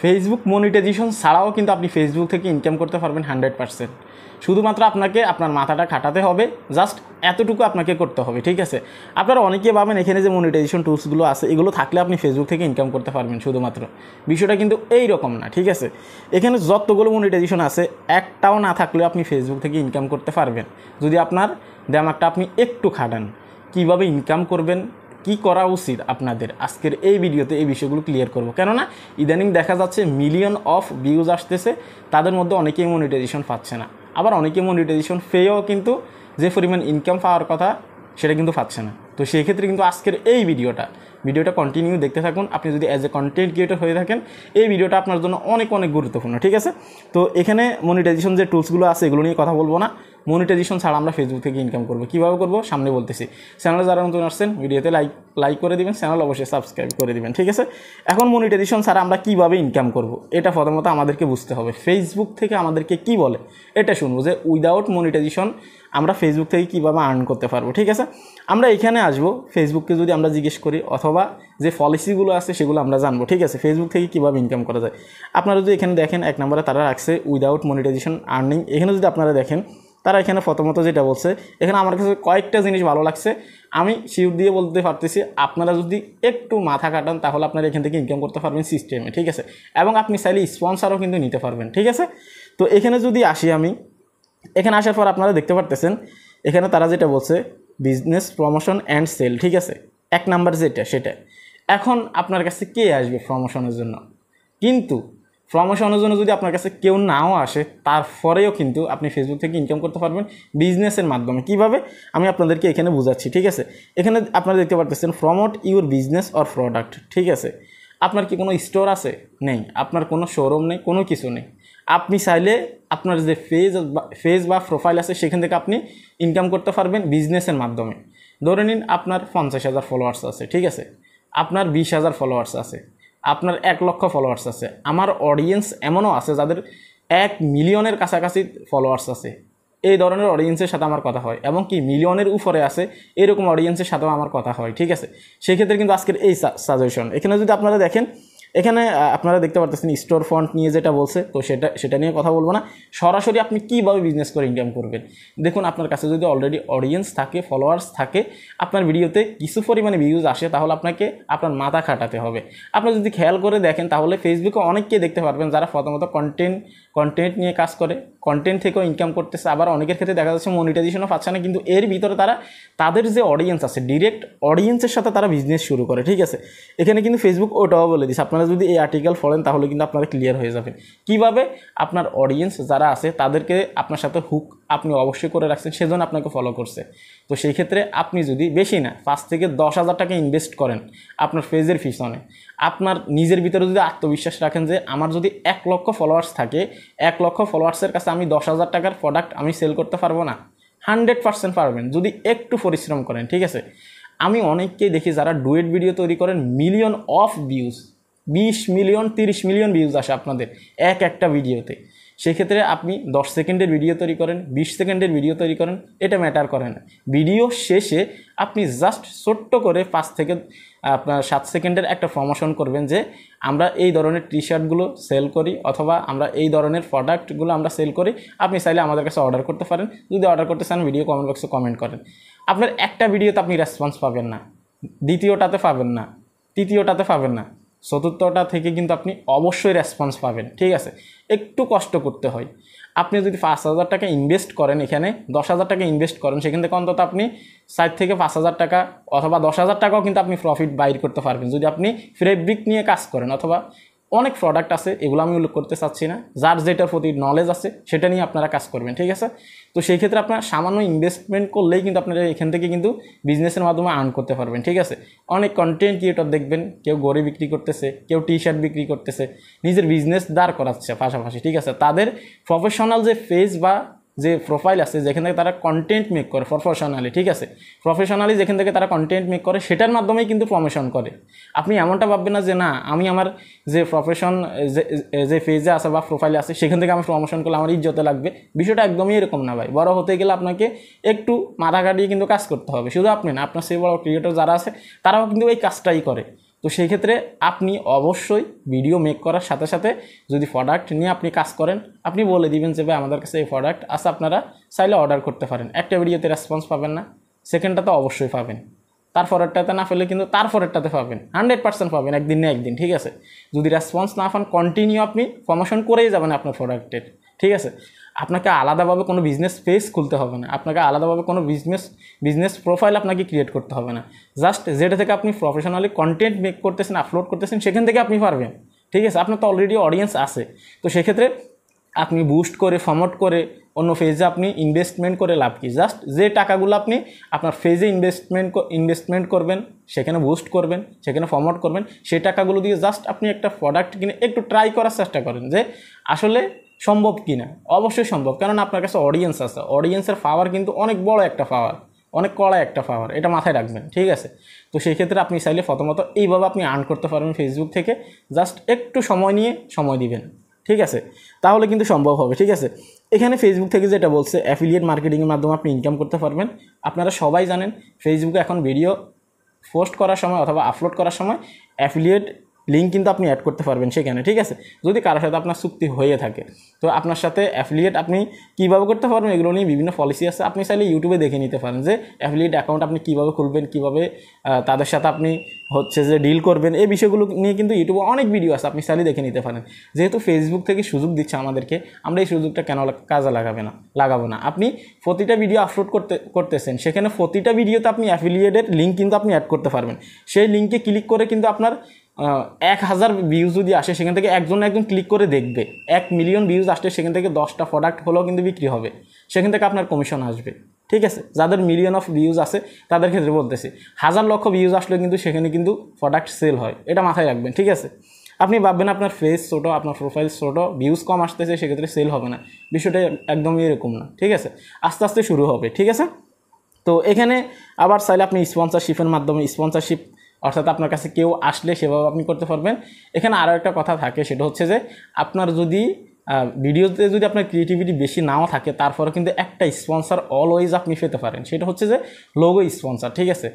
Facebook monetization ছাড়াও কিন্তু আপনি ফেসবুক থেকে ইনকাম করতে পারবেন 100%। শুধুমাত্র আপনাকে আপনার মাথাটা খাটাতে হবে, জাস্ট এতটুকু আপনাকে করতে হবে, ঠিক আছে। আপনারা অনেকে ভাবেন এখানে যে মনিটাইজেশন টুলসগুলো আছে এগুলো থাকলে আপনি ফেসবুক থেকে ইনকাম করতে পারবেন শুধুমাত্র, বিষয়টা কিন্তু এই রকম না, ঠিক আছে। এখানে যতগুলো মনিটাইজেশন আছে একটাও না থাকলেও আপনি ফেসবুক থেকে ইনকাম করতে পারবেন যদি আপনার দিমাগটা আপনি একটু খাটান। কীভাবে ইনকাম করবেন, কি করা উচিত আপনাদের, আজকের এই ভিডিওতে এই বিষয়গুলো ক্লিয়ার করব। কেননা ইদানিং দেখা যাচ্ছে মিলিয়ন অফ ভিউজ আসতেছে, তাদের মধ্যে অনেকেই মনিটাইজেশন পাচ্ছে না, আবার অনেকে মনিটাইজেশন পেয়েও কিন্তু যে পরিমাণ ইনকাম পাওয়ার কথা সেটা কিন্তু পাচ্ছে না। তো সেই ক্ষেত্রে কিন্তু আজকের এই ভিডিওটা কন্টিনিউ দেখতে থাকুন। আপনি যদি অ্যাজ এ কন্টেন্ট ক্রিয়েটর হয়ে থাকেন এই ভিডিওটা আপনার জন্য অনেক অনেক গুরুত্বপূর্ণ, ঠিক আছে। তো এখানে মনিটাইজেশন যে টুলসগুলো আছে এগুলো নিয়ে কথা বলবো না। মনিটাইজেশন ছাড়া আমরা ফেসবুক থেকে ইনকাম করবো, কীভাবে করবো সামনে বলতেছি। চ্যানেলে যারা নতুন আসছেন ভিডিওতে লাইক করে দিবেন, চ্যানেল অবশ্যই সাবস্ক্রাইব করে দিবেন, ঠিক আছে। এখন মনিটাইজেশন ছাড়া আমরা কীভাবে ইনকাম করব এটা প্রথমত আমাদেরকে বুঝতে হবে। ফেসবুক থেকে আমাদেরকে কি বলে এটা শুনবো যে উইদাউট মনিটাইজেশন আমরা ফেসবুক থেকে কীভাবে আর্ন করতে পারবো, ঠিক আছে। আমরা এখানে আসবো, ফেসবুককে যদি আমরা জিজ্ঞেস করি অথবা যে পলিসিগুলো আছে সেগুলো আমরা জানবো, ঠিক আছে। ফেসবুক থেকে কীভাবে ইনকাম করা যায় আপনারা যদি এখানে দেখেন, 1 নম্বরে তারা রাখছে উইদাউট মনিটাইজেশন আর্নিং। এখানে যদি আপনারা দেখেন তারা এখানে প্রথমত যেটা বলছে, এখানে আমার কাছে কয়েকটা জিনিস ভালো লাগছে, আমি শিওর দিয়ে বলতে পারতেছি আপনারা যদি একটু মাথা কাটান তাহলে আপনারা এখান থেকে ইনকাম করতে পারবেন সিস্টেমে, ঠিক আছে। এবং আপনি চাইলে স্পন্সরও কিন্তু নিতে পারবেন, ঠিক আছে। তো এখানে যদি আসি আমি, এখানে আসার পর আপনারা দেখতে পারতেছেন এখানে তারা যেটা বলছে বিজনেস প্রমোশন অ্যান্ড সেল, ঠিক আছে। 1 নাম্বার যেটা সেটা। এখন আপনার কাছে কে আসবে প্রমোশনের জন্য? কিন্তু প্রমোশনের জন্য যদি আপনার কাছে কেউ নাও আসে তারপরেও কিন্তু আপনি ফেসবুক থেকে ইনকাম করতে পারবেন বিজনেসের মাধ্যমে। কিভাবে আমি আপনাদেরকে এখানে বুঝাচ্ছি, ঠিক আছে। এখানে আপনারা দেখতে পারতেছেন promote your business or product, ঠিক আছে। আপনার কি কোনো স্টোর আছে? নেই। আপনার কোনো শোরুম নেই, কোনো কিছু নেই। আপনি চাইলে আপনার যে পেজ বা প্রোফাইল আছে সেখান থেকে আপনি ইনকাম করতে পারবেন বিজনেসের মাধ্যমে। ধরে নিন আপনার 50,000 ফলোয়ার্স আছে, ঠিক আছে। আপনার 20,000 ফলোয়ার্স আছে, আপনার 1 লক্ষ ফলোয়ার্স আছে। আমার অডিয়েন্স এমনও আছে যাদের 1 মিলিয়নের কাছাকাছি ফলোয়ার্স আছে। এই ধরনের অডিয়েন্সের সাথে আমার কথা হয়, এবং কি মিলিয়নের উপরে আছে এরকম অডিয়েন্সের সাথেও আমার কথা হয়, ঠিক আছে। সেক্ষেত্রে কিন্তু আজকের এই সাজেশন এখানে যদি আপনারা দেখেন, এখানে আপনারা দেখতে পারতেছেন স্টোর ফন্ট নিয়ে যেটা বলছে, তো সেটা নিয়ে কথা বলবো না। সরাসরি আপনি কীভাবে বিজনেস করে ইনকাম করবেন দেখুন। আপনার কাছে যদি অলরেডি অডিয়েন্স থাকে, ফলোয়ার্স থাকে, আপনার ভিডিওতে কিছু পরিমাণে ভিউজ আসে, তাহলে আপনাকে আপনার মাথা খাটাতে হবে। আপনি যদি খেয়াল করে দেখেন তাহলে ফেসবুকে অনেককে দেখতে পারবেন যারা প্রথমত কন্টেন্ট নিয়ে কাজ করে, কন্টেন্ট থেকেও ইনকাম করতেছে। আবার অনেকের ক্ষেত্রে দেখা যাচ্ছে মনিটাইজেশনও পাচ্ছে না, কিন্তু এর ভিতরে তাদের যে অডিয়েন্স আছে ডিরেক্ট অডিয়েন্সের সাথে তারা বিজনেস শুরু করে, ঠিক আছে। এখানে কিন্তু ফেসবুক ওটাও বলে দিচ্ছে। আপনারা যদি এই আর্টিকেল পড়েন তাহলে কিন্তু আপনারা ক্লিয়ার হয়ে যাবেন কীভাবে আপনার অডিয়েন্স যারা আছে তাদেরকে আপনার সাথে হুক আপনি অবশ্যই করে রাখছেন, সেজন্য আপনাকে ফলো করছে। তো সেই ক্ষেত্রে আপনি যদি বেশি না 5 থেকে 10,000 টাকা ইনভেস্ট করেন আপনার পেজের পিছনে, আপনার নিজের ভিতরে যদি আত্মবিশ্বাস রাখেন যে আমার যদি 1 লক্ষ ফলোয়ার্স থাকে, 1 লক্ষ ফলোয়ার্সের কাছে আমি 10,000 টাকার প্রোডাক্ট আমি সেল করতে পারবো না? 100% পারবেন যদি একটু পরিশ্রম করেন, ঠিক আছে। আমি অনেককেই দেখি যারা ডুয়েট ভিডিও তৈরি করেন, million of views, 20 million 30 million views আসে আপনাদের একটা ভিডিওতে। সেক্ষেত্রে আপনি 10 সেকেন্ডের ভিডিও তৈরি করেন, 20 সেকেন্ডের ভিডিও তৈরি করেন, এটা ম্যাটার করে না। ভিডিও শেষে আপনি জাস্ট ছোট্ট করে 5 থেকে আপনার 7 সেকেন্ডের একটা প্রমোশন করবেন যে আমরা এই ধরনের টি শার্টগুলো সেল করি, অথবা আমরা এই ধরনের প্রোডাক্টগুলো আমরা সেল করি, আপনি চাইলে আমাদের কাছে অর্ডার করতে পারেন। যদি অর্ডার করতে চান ভিডিও কমেন্ট বক্সে কমেন্ট করেন। আপনার একটা ভিডিওতে আপনি রেসপন্স পাবেন না, দ্বিতীয়টাতে পাবেন না, তৃতীয়টাতে পাবেন না, চতুর্থটা থেকে কিন্তু আপনি অবশ্যই রেসপন্স পাবেন, ঠিক আছে। একটু কষ্ট করতে হয়। আপনি যদি 5,000 টাকা ইনভেস্ট করেন, এখানে 10,000 টাকা ইনভেস্ট করেন, সেখান থেকে অন্তত আপনি 4 থেকে 5,000 টাকা অথবা 10,000 টাকাও কিন্তু আপনি প্রফিট বাইর করতে পারবেন যদি আপনি ফেব্রিক নিয়ে কাজ করেন। অথবা অনেক প্রোডাক্ট আছে, এগুলো আমি উল্লেখ করতে চাচ্ছি না, যার যেটার প্রতি নলেজ আছে সেটা নিয়ে আপনারা কাজ করবেন, ঠিক আছে। তো সেই ক্ষেত্রে আপনার সামান্য ইনভেস্টমেন্ট করলেই কিন্তু আপনারা এখান থেকে কিন্তু বিজনেসের মাধ্যমে আর্ন করতে পারবেন, ঠিক আছে। অনেক কন্টেন্ট ক্রিয়েটর দেখবেন কেউ গড়ি বিক্রি করতেছে, কেউ টি শার্ট বিক্রি করতেছে, নিজের বিজনেস দাঁড় করাচ্ছে পাশাপাশি, ঠিক আছে। তাদের প্রফেশনাল যে পেজ বা যে প্রোফাইল আছে যেখান থেকে তারা কন্টেন্ট মেক করে প্রফেশনালি, ঠিক আছে। প্রফেশনালি যেখান থেকে তারা কন্টেন্ট মেক করে সেটার মাধ্যমেই কিন্তু প্রমোশন করে। আপনি এমনটা ভাববেন না যে না আমি আমার যে প্রফেশন যে পেজে আছে বা প্রোফাইলে আছে সেখান থেকে আমি প্রমোশন করলে আমার ইজ্জতে লাগবে, বিষয়টা একদমই এরকম না ভাই। বড় হতে গেলে আপনাকে একটু মাথা কাটিয়ে কিন্তু কাজ করতে হবে। শুধু আপনি না, আপনার সেই বড় ক্রিয়েটর যারা আছে তারাও কিন্তু এই কাজটাই করে। তো তো সেই ক্ষেত্রে আপনি অবশ্যই ভিডিও মেক করার সাথে সাথে যদি প্রোডাক্ট নিয়ে আপনি কাজ করেন, আপনি বলে দিবেন যে ভাই আমাদের কাছে এই প্রোডাক্ট আছে, আপনারা চাইলে অর্ডার করতে পারেন। একটা ভিডিওতে রেসপন্স পাবেন না, সেকেন্ডটাতে অবশ্যই পাবেন, তারপরেরটাতে না পেলে কিন্তু তারপরেরটাতে পাবেন, 100% পাবেন, একদিন না একদিন, ঠিক আছে। যদি রেসপন্স না পান কন্টিনিউ আপনি প্রমোশন করেই যাবেন আপনার প্রোডাক্টের, ঠিক আছে। আপনাকে আলাদাভাবে কোনো বিজনেস পেজ খুলতে হবে না, আপনাকে আলাদাভাবে কোনো বিজনেস প্রোফাইল আপনাকে ক্রিয়েট করতে হবে না। জাস্ট যেটা থেকে আপনি প্রফেশনালি কন্টেন্ট মেক করতেছেন, আপলোড করতেছেন, সেখান থেকে আপনি পারবেন, ঠিক আছে। আপনার তো অলরেডি অডিয়েন্স আছে, তো সেক্ষেত্রে আপনি বুস্ট করে প্রমোট করে অন্য ফেজে আপনি ইনভেস্টমেন্ট করে লাভ কি? জাস্ট যে টাকাগুলো আপনি আপনার ফেজে ইনভেস্টমেন্ট করবেন, সেখানে বুস্ট করবেন, সেখানে প্রমোট করবেন, সেই টাকাগুলো দিয়ে জাস্ট আপনি একটা প্রোডাক্ট কিনে একটু ট্রাই করার চেষ্টা করেন যে আসলে সম্ভব কি না। অবশ্যই সম্ভব, কারণ আপনার কাছে অডিয়েন্স আছে। অডিয়েন্সের পাওয়ার কিন্তু অনেক বড় একটা পাওয়ার, অনেক কড়া একটা পাওয়ার, এটা মাথায় রাখবেন, ঠিক আছে। তো সেই ক্ষেত্রে আপনি চাইলে প্রথমত এইভাবে আপনি আর্ন করতে পারবেন ফেসবুক থেকে, জাস্ট একটু সময় নিয়ে সময় দিবেন, ঠিক আছে, তাহলে কিন্তু সম্ভব হবে, ঠিক আছে। এখানে ফেসবুক থেকে যেটা বলছে অ্যাফিলিয়েট মার্কেটিংয়ের মাধ্যমে আপনি ইনকাম করতে পারবেন। আপনারা সবাই জানেন ফেসবুকে এখন ভিডিও পোস্ট করার সময় অথবা আপলোড করার সময় অ্যাফিলিয়েট লিঙ্ক কিন্তু আপনি অ্যাড করতে পারবেন সেখানে, ঠিক আছে, যদি কারোর সাথে আপনার চুক্তি হয়ে থাকে। তো আপনার সাথে অ্যাফিলিয়েট আপনি কীভাবে করতে পারবেন এগুলো নিয়ে বিভিন্ন পলিসি আছে, আপনি চাইলে ইউটিউবে দেখে নিতে পারেন যে অ্যাফিলিয়েট অ্যাকাউন্ট আপনি কীভাবে খুলবেন, কীভাবে তাদের সাথে আপনি হচ্ছে যে ডিল করবেন, এই বিষয়গুলো নিয়ে কিন্তু ইউটিউবে অনেক ভিডিও আছে, আপনি চাইলে দেখে নিতে পারেন। যেহেতু ফেসবুক থেকে সুযোগ দিচ্ছে আমাদেরকে, আমরা এই সুযোগটা কেন কাজে লাগাবো না। আপনি প্রতিটা ভিডিও আপলোড করতেছেন, সেখানে প্রতিটা ভিডিওতে আপনি অ্যাফিলিয়েটের লিঙ্ক কিন্তু আপনি অ্যাড করতে পারবেন। সেই লিঙ্কে ক্লিক করে কিন্তু আপনার 1000 ভিউজ যদি আসে, সেখান থেকে একজন ক্লিক করে দেখবে, 1 মিলিয়ন ভিউজ আসলে সেখান থেকে 10টা প্রোডাক্ট হলেও কিন্তু বিক্রি হবে, সেখান থেকে আপনার কমিশন আসবে, ঠিক আছে। যাদের মিলিয়ন অফ ভিউজ আছে তাদের ক্ষেত্রে বলতেছি, 1000 লক্ষ ভিউজ আসলে কিন্তু সেখানে কিন্তু প্রোডাক্ট সেল হয়, এটা মাথায় রাখবেন, ঠিক আছে। আপনি ভাববেন আপনার ফেস ছোটো, আপনার প্রোফাইল ছোটো, ভিউজ কম আসতেছে, সেক্ষেত্রে সেল হবে না, বিষয়টা একদমই এরকম না, ঠিক আছে। আস্তে আস্তে শুরু হবে, ঠিক আছে। তো এখানে আবার চাইলে আপনি স্পন্সরশিপের মাধ্যমে, স্পন্সরশিপ অর্থাৎ আপনার কাছে কেউ আসলে সেভাবে আপনি করতে পারবেন। এখানে আরও একটা কথা থাকে, সেটা হচ্ছে যে আপনার যদি ভিডিওতে যদি আপনার ক্রিয়েটিভিটি বেশি নাও থাকে, তারপরে কিন্তু একটা স্পন্সর অলওয়েজ আপনি পেতে পারেন, সেটা হচ্ছে যে লোগো স্পন্সর, ঠিক আছে।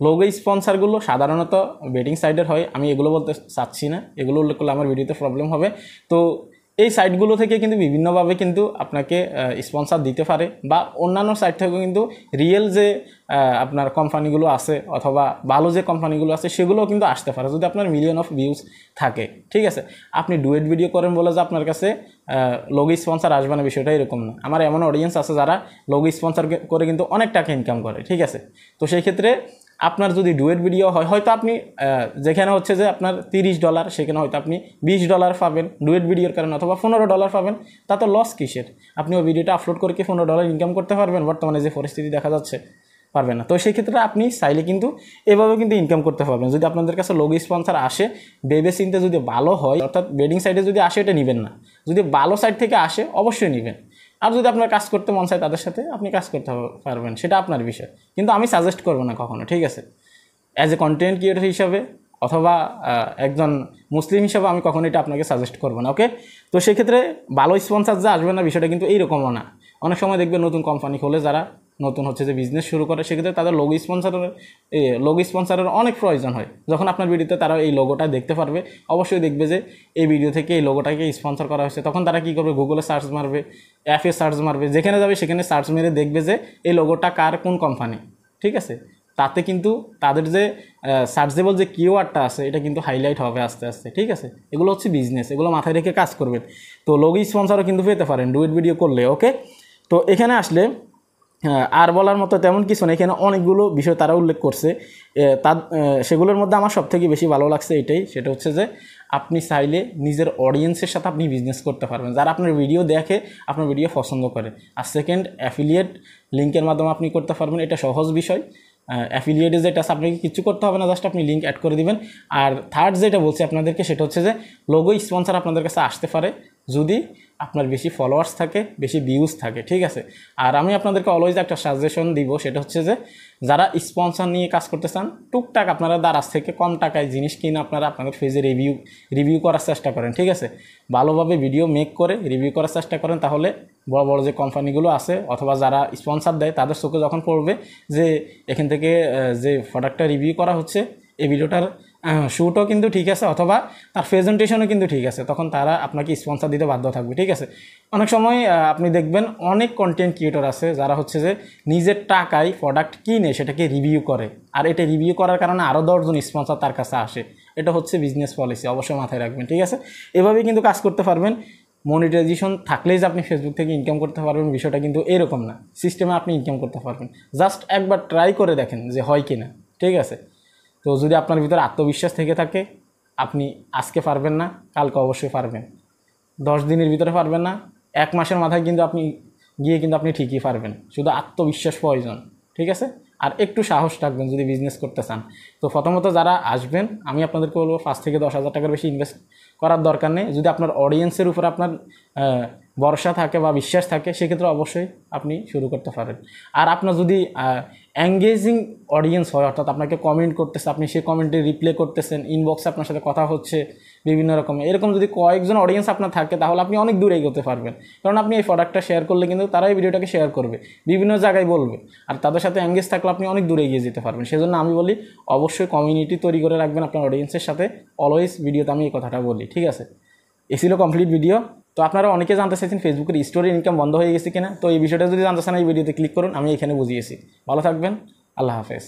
লোগো স্পন্সরগুলো সাধারণত বেটিং সাইটের হয়, আমি এগুলো বলতে চাচ্ছি না, এগুলো উল্লেখ করলে আমার ভিডিওতে প্রবলেম হবে। তো এই সাইটগুলো থেকে কিন্তু বিভিন্নভাবে কিন্তু আপনাকে স্পন্সর দিতে পারে, বা অন্যান্য সাইট থেকেও কিন্তু রিয়েল যে আপনার কোম্পানিগুলো আছে অথবা ভালো যে কোম্পানিগুলো আছে সেগুলোও কিন্তু আসতে পারে, যদি আপনার মিলিয়ন অফ ভিউজ থাকে, ঠিক আছে। আপনি ডুয়েট ভিডিও করেন বলে যে আপনার কাছে লোগো স্পন্সর আসবে না, বিষয়টা এরকম না। আমার এমন অডিয়েন্স আছে যারা লোগো স্পন্সর করে কিন্তু অনেক টাকা ইনকাম করে, ঠিক আছে। তো সেই ক্ষেত্রে আপনার যদি ডুয়েট ভিডিও হয়, হয়তো আপনি যেখানে হচ্ছে যে আপনার $30, সেখানে হয়তো আপনি $20 পাবেন ডুয়েট ভিডিওর কারণে, অথবা $15 পাবেন, তাতে লস কিসের? আপনি ওই ভিডিওটা আপলোড করে কি $15 ইনকাম করতে পারবেন? বর্তমানে যে পরিস্থিতি দেখা যাচ্ছে, পারবেন না। তো সেই ক্ষেত্রে আপনি চাইলে কিন্তু এভাবে কিন্তু ইনকাম করতে পারবেন, যদি আপনাদের কাছে লোগো স্পন্সর আসে, ভেবে চিন্তে যদি ভালো হয়, অর্থাৎ বেডিং সাইটে যদি আসে এটা নেবেন না, যদি ভালো সাইট থেকে আসে অবশ্যই নেবেন। আর যদি আপনার কাজ করতে মন চায় তাদের সাথে আপনি কাজ করতে পারবেন, সেটা আপনার বিষয়, কিন্তু আমি সাজেস্ট করবো না কখনো, ঠিক আছে। অ্যাজ এ কন্টেন্ট ক্রিয়েটর হিসাবে অথবা একজন মুসলিম হিসাবে আমি কখনো এটা আপনাকে সাজেস্ট করবো না, ওকে। তো সেক্ষেত্রে ভালো স্পন্সর যে আসবে না, বিষয়টা কিন্তু এইরকমও না। অনেক সময় দেখবেন নতুন কোম্পানি খোলে, যারা নতুন হচ্ছে যে বিজনেস শুরু করে, সেক্ষেত্রে তাদের লোগো স্পন্সরের অনেক প্রয়োজন হয়। যখন আপনার ভিডিওতে তারা এই লোগোটা দেখতে পারবে, অবশ্যই দেখবে যে এই ভিডিও থেকে এই লোগোটাকে স্পন্সর করা হয়েছে, তখন তারা কী করবে, গুগলে সার্চ মারবে, অ্যাপে সার্চ মারবে, যেখানে যাবে সেখানে সার্চ মেরে দেখবে যে এই লোগোটা কার, কোন কোম্পানি, ঠিক আছে। তাতে কিন্তু তাদের যে সার্চেবল যে কিওয়ার্ডটা আছে এটা কিন্তু হাইলাইট হবে আস্তে আস্তে, ঠিক আছে। এগুলো হচ্ছে বিজনেস, এগুলো মাথায় রেখে কাজ করবেন। তো লোগো স্পন্সরও কিন্তু পেতে পারেন ডুয়েট ভিডিও করলে, ওকে। তো এখানে আসলে আর বলার মতো তেমন কিছু না, এখানে অনেকগুলো বিষয় তারা উল্লেখ করছে, সেগুলোর মধ্যে আমার সবথেকে বেশি ভালো লাগছে এটাই, সেটা হচ্ছে যে আপনি চাইলে নিজের অডিয়েন্সের সাথে আপনি বিজনেস করতে পারবেন, যারা আপনার ভিডিও দেখে, আপনার ভিডিও পছন্দ করে। আর সেকেন্ড, অ্যাফিলিয়েট লিঙ্কের মাধ্যমে আপনি করতে পারবেন, এটা সহজ বিষয়। অ্যাফিলিয়েটে যেটা আছে আপনাকে কিছু করতে হবে না, জাস্ট আপনি লিঙ্ক অ্যাড করে দিবেন। আর থার্ড যেটা বলছি আপনাদেরকে, সেটা হচ্ছে যে লোগো স্পন্সর আপনাদের কাছে আসতে পারে যদি আপনার বেশি ফলোয়ার্স থাকে, বেশি ভিউজ থাকে, ঠিক আছে। আর আমি আপনাদেরকে অলওয়েজ একটা সাজেশন দিব, সেটা হচ্ছে যে যারা স্পন্সর নিয়ে কাজ করতে চান, টুকটাক আপনারা দারাজ থেকে কম টাকায় জিনিস কিনে আপনারা আপনাদের পেজে রিভিউ করার চেষ্টা করেন, ঠিক আছে। ভালোভাবে ভিডিও মেক করে রিভিউ করার চেষ্টা করেন, তাহলে বড় বড় যে কোম্পানিগুলো আছে অথবা যারা স্পন্সর দেয় তাদের চোখে যখন পড়বে যে এখান থেকে যে প্রোডাক্টটা রিভিউ করা হচ্ছে, এই ভিডিওটার শ্যুটও কিন্তু ঠিক আছে অথবা তার প্রেজেন্টেশনও কিন্তু ঠিক আছে, তখন তারা আপনাকে স্পন্সর দিতে বাধ্য থাকবে, ঠিক আছে। অনেক সময় আপনি দেখবেন অনেক কন্টেন্ট ক্রিয়েটর আছে যারা হচ্ছে যে নিজের টাকায় প্রোডাক্ট কিনে সেটাকে রিভিউ করে, আর এটা রিভিউ করার কারণে আরও 10 জন স্পন্সর তার কাছে আসে। এটা হচ্ছে বিজনেস পলিসি, অবশ্যই মাথায় রাখবেন, ঠিক আছে। এভাবেই কিন্তু কাজ করতে পারবেন। মনিটাইজেশন থাকলেই যে আপনি ফেসবুক থেকে ইনকাম করতে পারবেন বিষয়টা কিন্তু এরকম না, সিস্টেমে আপনি ইনকাম করতে পারবেন। জাস্ট একবার ট্রাই করে দেখেন যে হয় কি না, ঠিক আছে। তো যদি আপনার ভিতরে আত্মবিশ্বাস থেকে থাকে, আপনি আজকে পারবেন না, কালকে অবশ্যই পারবেন। 10 দিনের ভিতরে পারবেন না, 1 মাসের মাথায় কিন্তু আপনি গিয়ে কিন্তু আপনি ঠিকই পারবেন। শুধু আত্মবিশ্বাস প্রয়োজন, ঠিক আছে। আর একটু সাহস রাখবেন যদি বিজনেস করতে চান। তো প্রথমত যারা আসবেন আমি আপনাদেরকে বলবো 5 থেকে 10,000 টাকার বেশি ইনভেস্ট করার দরকার নেই। যদি আপনার অডিয়েন্সের উপর আপনার ভরসা থাকে বা বিশ্বাস থাকে, সেক্ষেত্রে অবশ্যই আপনি শুরু করতে পারেন। আর আপনার যদি এঙ্গেজিং অডিয়েন্স হয়, অর্থাৎ আপনাকে কমেন্ট করতেছে, আপনি সেই কমেন্টে রিপ্লাই করতেছেন, ইনবক্সে আপনার সাথে কথা হচ্ছে বিভিন্ন রকমের, এরকম যদি কয়েকজন অডিয়েন্স আপনার থাকে তাহলে আপনি অনেক দূরে এগোতে পারবেন। কারণ আপনি এই প্রোডাক্টটা শেয়ার করলে কিন্তু তারা এই ভিডিওটাকে শেয়ার করবে, বিভিন্ন জায়গায় বলবে, আর তাদের সাথে এঙ্গেজ থাকলে আপনি অনেক দূরে এগিয়ে যেতে পারবেন। সেজন্য আমি বলি অবশ্যই কমিউনিটি তৈরি করে রাখবেন আপনার অডিয়েন্সের সাথে। অলওয়েজ ভিডিওতে আমি এই কথাটা বলি, ঠিক আছে। এ ছিল কমপ্লিট ভিডিও। তো আপনারা অনেকে জানতে চাইছেন ফেসবুকের স্টোরি ইনকাম বন্ধ হয়ে গেছে কিনা, তো এই বিষয়টা যদি জানতে চান এই ভিডিওতে ক্লিক করুন, আমি এখানে বুঝিয়েছি। ভালো থাকবেন, আল্লাহ হাফেজ।